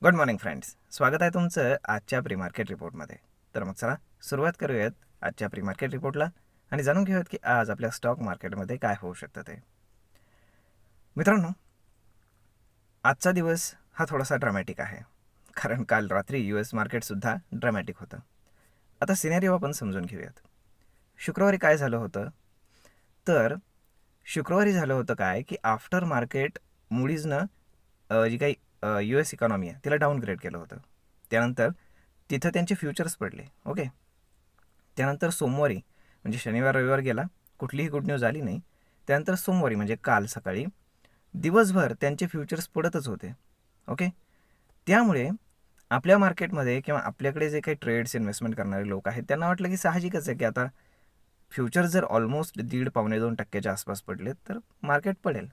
Good morning friends, स्वागत आहे तुमचं आजच्या प्री मार्केट रिपोर्टमध्ये. तर मग चला सुरुवात करूयात आजच्या प्री मार्केट रिपोर्टला आणि जाणून घेऊयात की आज आपल्या स्टॉक मार्केटमध्ये काय होऊ शकतं ते. मित्रांनो, आजचा दिवस हा थोडासा ड्रामॅटिक आहे, कारण काल रात्री US मार्केटसुद्धा ड्रामॅटिक होतं. आता सिनेरिओ आपण समजून घेऊयात. शुक्रवारी काय झालं होतं, तर शुक्रवारी झालं होतं काय की आफ्टर मार्केट मूडीजनं जी काही US इकॉनॉमी आहे तिला डाऊनग्रेड केलं होतं. त्यानंतर तिथं त्यांचे फ्युचर्स पडले. ओके. त्यानंतर सोमवारी म्हणजे शनिवार रविवार गेला, कुठलीही गुड न्यूज आली नाही. त्यानंतर सोमवारी म्हणजे काल सकाळी दिवसभर त्यांचे फ्युचर्स पडतच होते. ओके. त्यामुळे आपल्या मार्केटमध्ये किंवा आपल्याकडे जे काही ट्रेड्स इन्व्हेस्टमेंट करणारे लोक आहेत त्यांना वाटलं की साहजिकच आहे की आता फ्युचर्स जर ऑलमोस्ट 1.5-2% आसपास पडले तर मार्केट पडेल.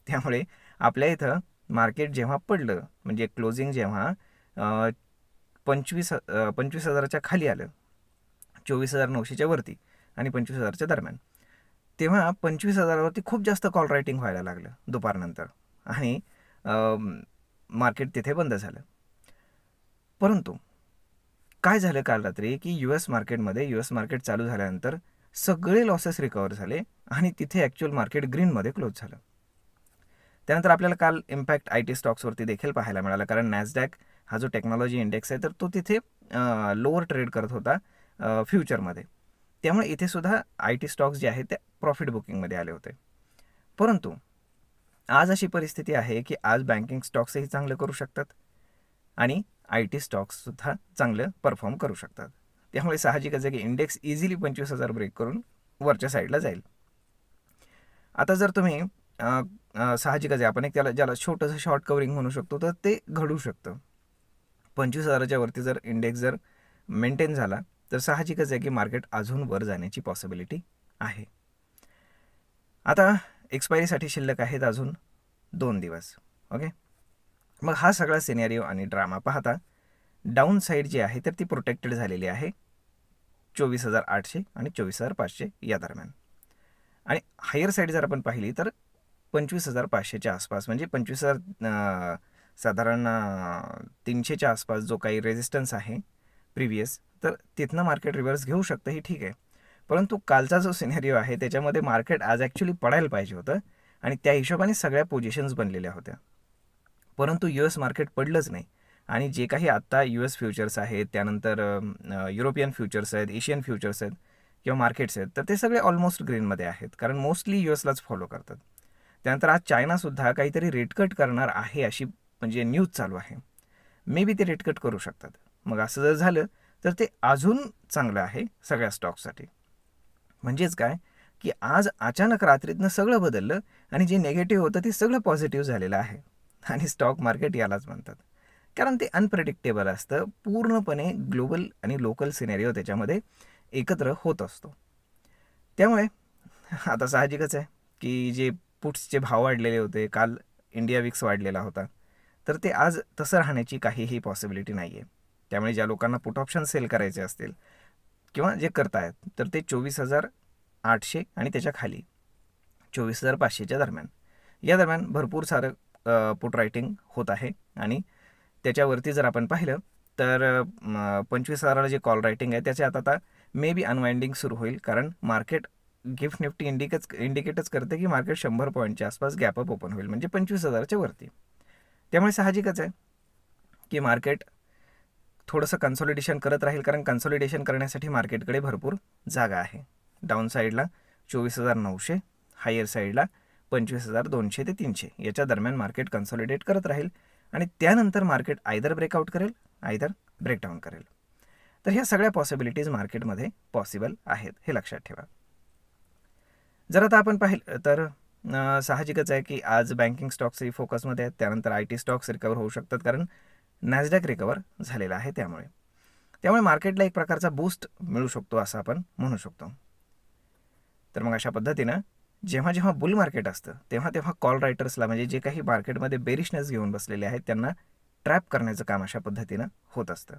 त्यामुळे आपल्या इथं मार्केट जेव्हा पडलं म्हणजे क्लोजिंग जेव्हा 25,000च्या खाली आलं, 24,900च्या वरती आणि 25,000च्या दरम्यान, तेव्हा 25,000वरती खूप जास्त कॉल रायटिंग व्हायला लागलं दुपारनंतर आणि मार्केट तिथे बंद झालं. परंतु काय झालं काल रात्री की US मार्केट चालू झाल्यानंतर सगळे लॉसेस रिकवर झाले आणि तिथे ॲक्च्युअल मार्केट ग्रीनमध्ये क्लोज झालं. त्यानंतर आपल्याला काल इम्पॅक्ट IT स्टॉक्सवरती देखील पाहायला मिळाला, कारण नॅसडॅक हा जो टेक्नॉलॉजी इंडेक्स आहे तर तो तिथे लोअर ट्रेड करत होता फ्युचरमध्ये. त्यामुळे इथे सुद्धा IT स्टॉक्स जे आहेत ते प्रॉफिट बुकिंगमध्ये आले होते. परंतु आज अशी परिस्थिती आहे की आज बँकिंग स्टॉक्सही चांगलं करू शकतात आणि IT स्टॉक्ससुद्धा चांगलं परफॉर्म करू शकतात. त्यामुळे साहजिकच आहे की इंडेक्स इझिली 25,000 ब्रेक करून वरच्या साईडला जाईल. आता जर तुम्ही साहजिकच आहे, आपण एक ज्याला छोटंसं शॉर्ट कवरिंग म्हणू शकतो, तर ते घडू शकतं. 25,000च्या वरती जर इंडेक्स जर मेंटेन झाला तर साहजिकच आहे की मार्केट अजून वर जाण्याची पॉसिबिलिटी आहे. आता एक्सपायरीसाठी शिल्लक आहेत अजून 2 दिवस. ओके. मग हा सगळा सिनेरिओ आणि ड्रामा पाहता डाऊन साईड जी आहे तर ती प्रोटेक्टेड झालेली आहे 24,800 आणि 24,500 या दरम्यान. आणि हायर साईड जर आपण पाहिली तर 25,500च्या आसपास म्हणजे 25,000 साधारण 300च्या आसपास जो काही रेजिस्टन्स आहे प्रिव्हियस, तर तिथनं मार्केट रिव्हर्स घेऊ शकतं, ही ठीक आहे. परंतु कालचा जो सिनेरिओ आहे त्याच्यामध्ये मार्केट आज ॲक्च्युली पडायला पाहिजे होतं आणि त्या हिशोबाने सगळ्या पोझिशन्स बनलेल्या होत्या. परंतु US मार्केट पडलंच नाही आणि जे काही आत्ता US फ्युचर्स आहेत, त्यानंतर युरोपियन फ्युचर्स आहेत, एशियन फ्युचर्स आहेत किंवा मार्केट्स आहेत, तर ते सगळे ऑलमोस्ट ग्रीनमध्ये आहेत, कारण मोस्टली USलाच फॉलो करतात. त्यानंतर आज चायनासुद्धा काहीतरी रेट कट करणार आहे अशी म्हणजे न्यूज चालू आहे. मे बी ते रेट कट करू शकतात. मग असं जर झालं तर ते अजून चांगलं आहे सगळ्या स्टॉक्ससाठी. म्हणजेच काय की आज अचानक रात्रीतनं सगळं बदललं आणि जे नेगेटिव्ह होतं ते सगळं पॉझिटिव्ह झालेलं आहे आणि स्टॉक मार्केट यालाच म्हणतात, कारण ते अनप्रेडिक्टेबल असतं. पूर्णपणे ग्लोबल आणि लोकल सिनेरिओ त्याच्यामध्ये एकत्र होत असतो. त्यामुळे आता साहजिकच आहे की जे पुट्सचे भाव वाढलेले होते, काल इंडिया विक्स वाढलेला होता, तर ते आज तसं राहण्याची काहीही पॉसिबिलिटी नाही आहे. त्यामुळे ज्या लोकांना पुट ऑप्शन सेल करायचे असतील किंवा जे करतायत तर ते 24,800 आणि त्याच्या खाली 24,500च्या दरम्यान, या दरम्यान भरपूर सारं पुट रायटिंग होत आहे. आणि त्याच्यावरती जर आपण पाहिलं तर 25,000ला जे कॉल रायटिंग आहे त्याच्यात आता मे बी अनवाइंडिंग सुरू होईल, कारण मार्केट गिफ्ट निफ्टी इंडिकेटच करते की मार्केट 100 पॉईंटच्या आसपास गॅपअप ओपन होईल, म्हणजे 25,000च्या वरती. त्यामुळे साहजिकच आहे की मार्केट थोडंसं कन्सॉलिडेशन करत राहील, कारण कन्सॉलिडेशन करण्यासाठी मार्केटकडे भरपूर जागा आहे. डाऊन साईडला 24,900, हायर साईडला 25,200 ते 300 याच्या दरम्यान मार्केट कन्सॉलिडेट करत राहील आणि त्यानंतर मार्केट आयदर ब्रेकआउट करेल, आयदर ब्रेकडाऊन करेल. तर ह्या सगळ्या पॉसिबिलिटीज मार्केटमध्ये पॉसिबल आहेत, हे लक्षात ठेवा. जर आता आपण पाहिलं तर साहजिकच आहे की आज बँकिंग स्टॉक्सही फोकसमध्ये आहेत, त्यानंतर IT स्टॉक्स रिकवर होऊ शकतात, कारण नॅसडॅक रिकवर झालेला आहे. त्यामुळे मार्केटला एक प्रकारचा बूस्ट मिळू शकतो असं आपण म्हणू शकतो. तर मग अशा पद्धतीनं जेव्हा जेव्हा बुल मार्केट असतं तेव्हा कॉल रायटर्सला, म्हणजे जे काही मार्केटमध्ये बेरिशनेस घेऊन बसलेले आहेत, त्यांना ट्रॅप करण्याचं काम अशा पद्धतीनं होत असतं.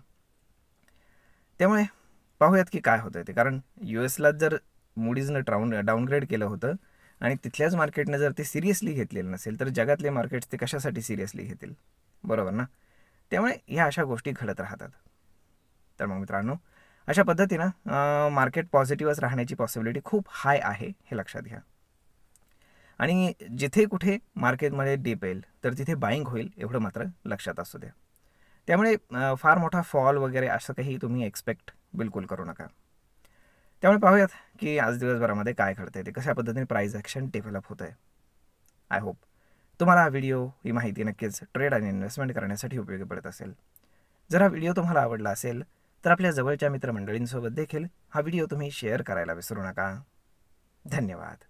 त्यामुळे पाहूयात की काय होतं ते, कारण USलाच जर मूडीजनं डाऊनग्रेड केलं होतं आणि तिथल्याच मार्केटने जर ते सिरियसली घेतलेलं नसेल तर जगातले मार्केट्स ते कशासाठी सिरियसली घेतील, बरोबर ना? त्यामुळे ह्या अशा गोष्टी घडत राहतात. तर मग मित्रांनो, अशा पद्धतीनं मार्केट पॉझिटिव्हच राहण्याची पॉसिबिलिटी खूप हाय आहे, हे लक्षात घ्या. आणि जिथे कुठे मार्केटमध्ये डिप येईल तर तिथे बाईंग होईल, एवढं मात्र लक्षात असू द्या. त्यामुळे फार मोठा फॉल वगैरे असं काही तुम्ही एक्सपेक्ट बिलकुल करू नका. त्यामुळे पाहूयात की आज दिवसभरामध्ये काय घडतंय ते, कशा पद्धतीने प्राइस ॲक्शन डेव्हलप होत आहे. आय होप तुम्हाला हा व्हिडिओ, ही माहिती नक्कीच ट्रेड आणि इन्व्हेस्टमेंट करण्यासाठी उपयोगी पडत असेल. जर हा व्हिडिओ तुम्हाला आवडला असेल तर आपल्या जवळच्या मित्रमंडळींसोबत देखील हा व्हिडिओ तुम्ही शेअर करायला विसरू नका. धन्यवाद.